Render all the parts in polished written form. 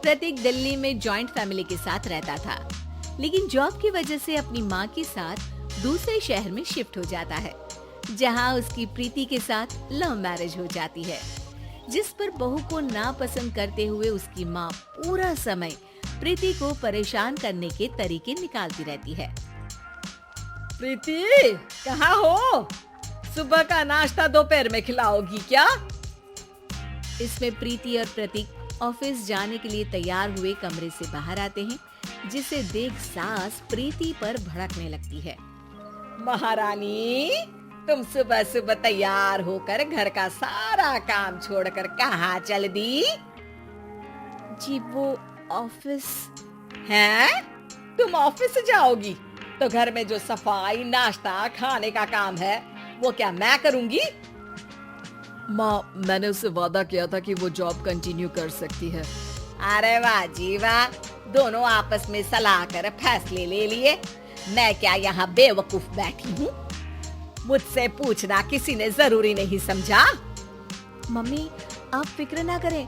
प्रतीक दिल्ली में joint family के साथ रहता था, लेकिन जॉब की वजह से अपनी माँ के साथ दूसरे शहर में शिफ्ट हो जाता है, जहाँ उसकी प्रीति के साथ लव मैरिज हो जाती है, जिस पर बहू को नापसंद करते हुए उसकी माँ पूरा समय प्रीति को परेशान करने के तरीके निकालती रहती है। प्रीति, कहाँ हो? सुबह का नाश्ता दोपहर में खिलाओगी क्या? इसमें प्रीति और प्रतीक ऑफिस जाने के लिए तैयार हुए कमरे से बाहर आते हैं, जिसे देख सास प्रीति पर भड़कने लगती है। महारानी, तुम सुबह सुबह तैयार होकर घर का सारा काम छोड़कर कहाँ चल दी? जी वो ऑफिस। हैं? तुम ऑफिस जाओगी तो घर में जो सफाई, नाश्ता, खाने का काम है वो क्या मैं करूंगी? माँ, मैंने उससे वादा किया था कि वो जॉब कंटिन्यू कर सकती है। अरे वाह जी वाह, दोनों आपस में सलाह कर फैसले ले लिए। मैं क्या यहाँ बेवकूफ बैठी हूँ? मुझसे पूछना किसी ने जरूरी नहीं समझा? मम्मी, आप फिक्र ना करें,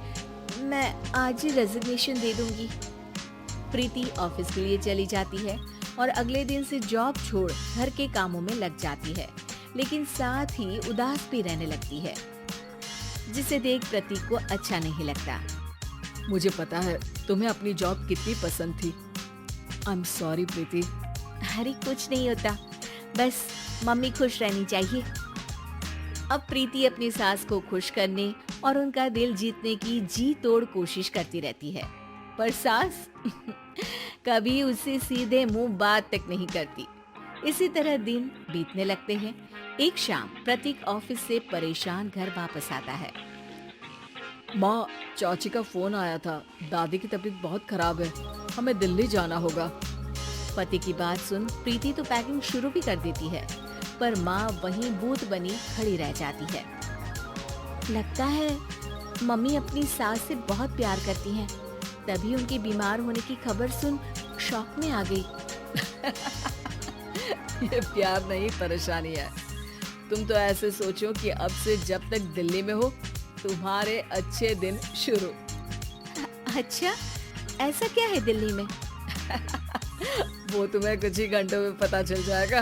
मैं आज ही रेजिग्नेशन दे दूंगी। प्रीति ऑफिस के लिए चली जाती है और अगले दिन से जॉब छोड़ घर के कामों में लग जाती है, लेकिन साथ ही उदास भी रहने लगती है, जिसे देख प्रतीक को अच्छा नहीं लगता। मुझे पता है तुम्हें अपनी जॉब कितनी पसंद थी। आई एम सॉरी प्रीति। अरे कुछ नहीं होता, बस मम्मी खुश रहनी चाहिए। अब प्रीति अपनी सास को खुश करने और उनका दिल जीतने की जी तोड़ कोशिश करती रहती है, पर सास कभी उससे सीधे मुंह बात तक नहीं करती। इसी तरह दिन बीतने लगते हैं। एक शाम प्रतीक ऑफिस से परेशान घर वापस आता है। माँ, चाची का फोन आया था। दादी की तबीयत बहुत खराब है, हमें दिल्ली जाना होगा। पति की बात सुन प्रीति तो पैकिंग शुरू भी कर देती है, पर माँ वहीं बूत बनी खड़ी रह जाती है। लगता है मम्मी अपनी सास से बहुत प्यार करती हैं, तभी उनके बीमार होने की खबर सुन शॉक में आ गई। ये प्यार नहीं, परेशानी है। तुम तो ऐसे सोचो कि अब से जब तक दिल्ली में हो तुम्हारे अच्छे दिन शुरू। अच्छा, ऐसा क्या है दिल्ली में? वो तुम्हें कुछ ही घंटों में पता चल जाएगा।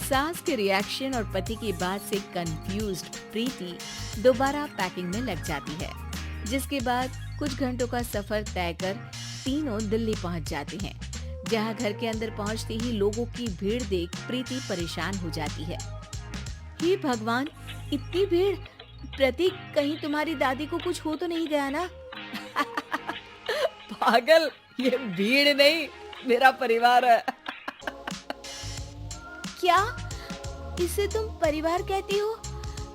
सास के रिएक्शन और पति की बात से कंफ्यूज्ड प्रीति दोबारा पैकिंग में लग जाती है, जिसके बाद कुछ घंटों का सफर तय कर तीनों दिल्ली पहुंच जाते हैं, जहां घर के अंदर पहुंचते ही लोगों की भीड़ देख प्रीति परेशान हो जाती है। हे भगवान, इतनी भीड़! प्रतीक, कहीं तुम्हारी दादी को कुछ हो तो नहीं गया ना? पागल, ये भीड़ नहीं, मेरा परिवार है। क्या? इसे तुम परिवार कहती हो?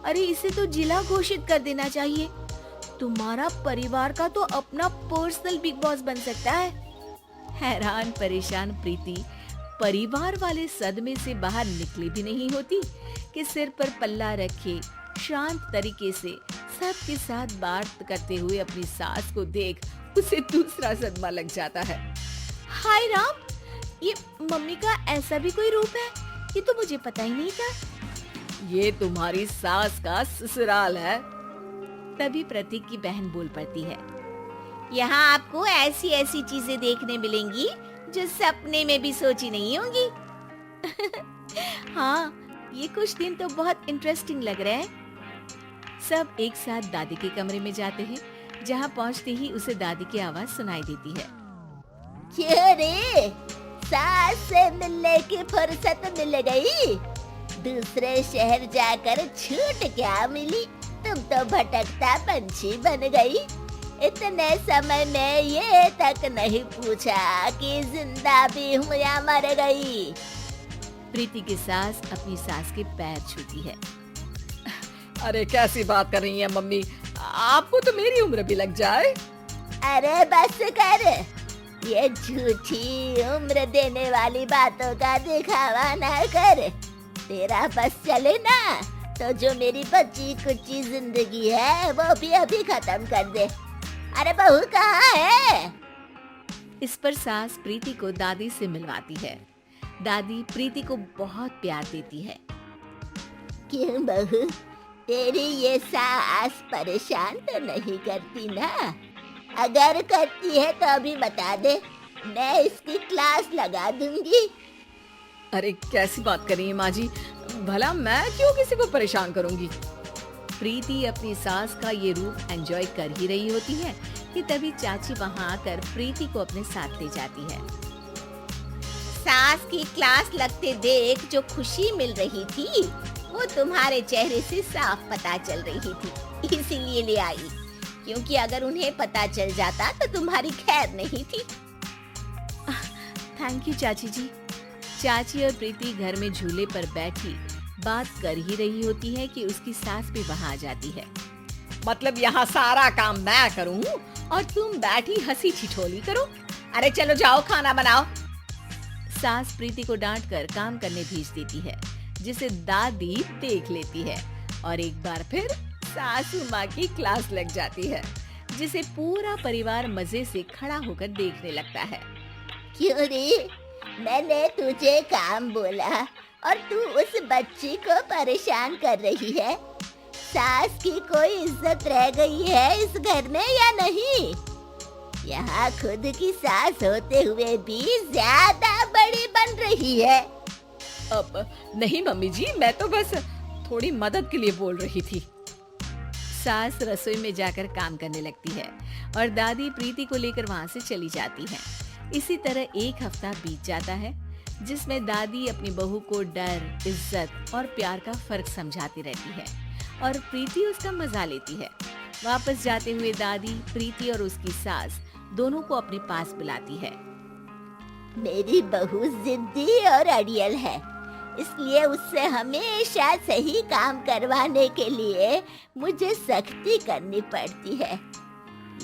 अरे इसे तो जिला घोषित कर देना चाहिए। तुम्हारा परिवार का तो अपना पर्सनल बिग बॉस बन सकता है। हैरान परेशान प्रीति परिवार वाले सदमे से बाहर निकली भी नहीं होती कि सिर पर पल्ला रखे शांत तरीके से सबके साथ बात करते हुए अपनी सास को देख उसे दूसरा सदमा लग जाता है। हाय राम, ये मम्मी का ऐसा भी कोई रूप है? ये तो मुझे पता ही नहीं था। ये तुम्हारी सास का ससुराल है। तभी प्रतीक की बहन बोल पड़ती है, यहाँ आपको ऐसी ऐसी चीजें देखने मिलेंगी जो सपने में भी सोची नहीं होंगी। हाँ, ये कुछ दिन तो बहुत इंटरेस्टिंग लग रहे हैं। सब एक साथ दादी के कमरे में जाते हैं, जहाँ पहुँचते ही उसे दादी की आवाज सुनाई देती है। क्यों रे, सास से मिलने की फुर्सत मिल गई? दूसरे शहर जाकर छूट क्या मिली? तुम तो भटकता पंछी बन गई। इतने समय में ये तक नहीं पूछा कि जिंदा भी हूँ या मर गई। प्रीति की सास अपनी सास के पैर छूती है। अरे कैसी बात कर रही है मम्मी, आपको तो मेरी उम्र भी लग जाए। अरे बस कर, ये झूठी उम्र देने वाली बातों का दिखावा ना कर। तेरा बस चले ना तो जो मेरी बच्ची कुच्ची जिंदगी है वो भी अभी खत्म कर दे। अरे बहू कहाँ है? इस पर सास प्रीति को दादी से मिलवाती है। दादी प्रीति को बहुत प्यार देती है। क्यों बहू, तेरी ये सास परेशान तो नहीं करती ना? अगर करती है तो अभी बता दे, मैं इसकी क्लास लगा दूंगी। अरे कैसी बात कर रही है माँ जी, भला मैं क्यों किसी को परेशान करूंगी। प्रीति अपनी सास का ये रूप एंजॉय कर ही रही होती है कि तभी चाची वहाँ आकर प्रीति को अपने साथ ले जाती है। सास की क्लास लगते देख जो खुशी मिल रही थी वो तुम्हारे चेहरे से साफ पता चल रही थी, इसीलिए ले आई, क्योंकि अगर उन्हें पता चल जाता तो तुम्हारी खैर नहीं थी। थैंक यू चाची जी। चाची और प्रीति घर में झूले पर बैठी बात कर ही रही होती है कि उसकी सास भी वहाँ आ जाती है। मतलब यहाँ सारा काम मैं करूँ और तुम बैठी हंसी ठिठोली करो? अरे चलो जाओ खाना बनाओ। सास प्रीति को डांट कर काम करने भेज देती है, जिसे दादी देख लेती है और एक बार फिर सासू माँ की क्लास लग जाती है, जिसे पूरा परिवार मजे से खड़ा होकर देखने लगता है। क्यों रे, मैंने तुझे काम बोला और तू उस बच्ची को परेशान कर रही है। सास की कोई इज्जत रह गई है इस घर में या नहीं? यहाँ खुद की सास होते हुए भी ज्यादा बड़ी बन रही है। अब नहीं मम्मी जी, मैं तो बस थोड़ी मदद के लिए बोल रही थी। सास रसोई में जाकर काम करने लगती है और दादी प्रीति को लेकर वहाँ से चली जाती है। इसी तरह एक हफ्ता बीत जाता है, जिसमें दादी अपनी बहू को डर, इज्जत और प्यार का फर्क समझाती रहती है और प्रीति उसका मजा लेती है। वापस जाते हुए दादी प्रीति और उसकी सास दोनों को अपने पास बुलाती है। मेरी बहू जिद्दी और अड़ियल है, इसलिए उससे हमेशा सही काम करवाने के लिए मुझे सख्ती करनी पड़ती है।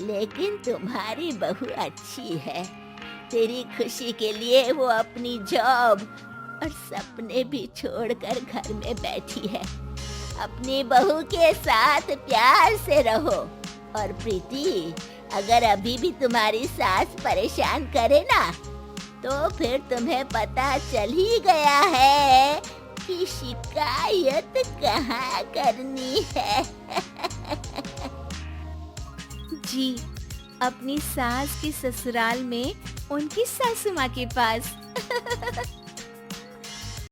लेकिन तुम्हारी बहू अच्छी है, तेरी खुशी के लिए वो अपनी जॉब और सपने भी छोड़कर घर में बैठी है। अपनी बहू के साथ प्यार से रहो। और प्रीति, अगर अभी भी तुम्हारी सास परेशान करे ना, तो फिर तुम्हें पता चल ही गया है कि शिकायत कहाँ करनी है। जी, अपनी सास के ससुराल में उनकी सासू माँ के पास।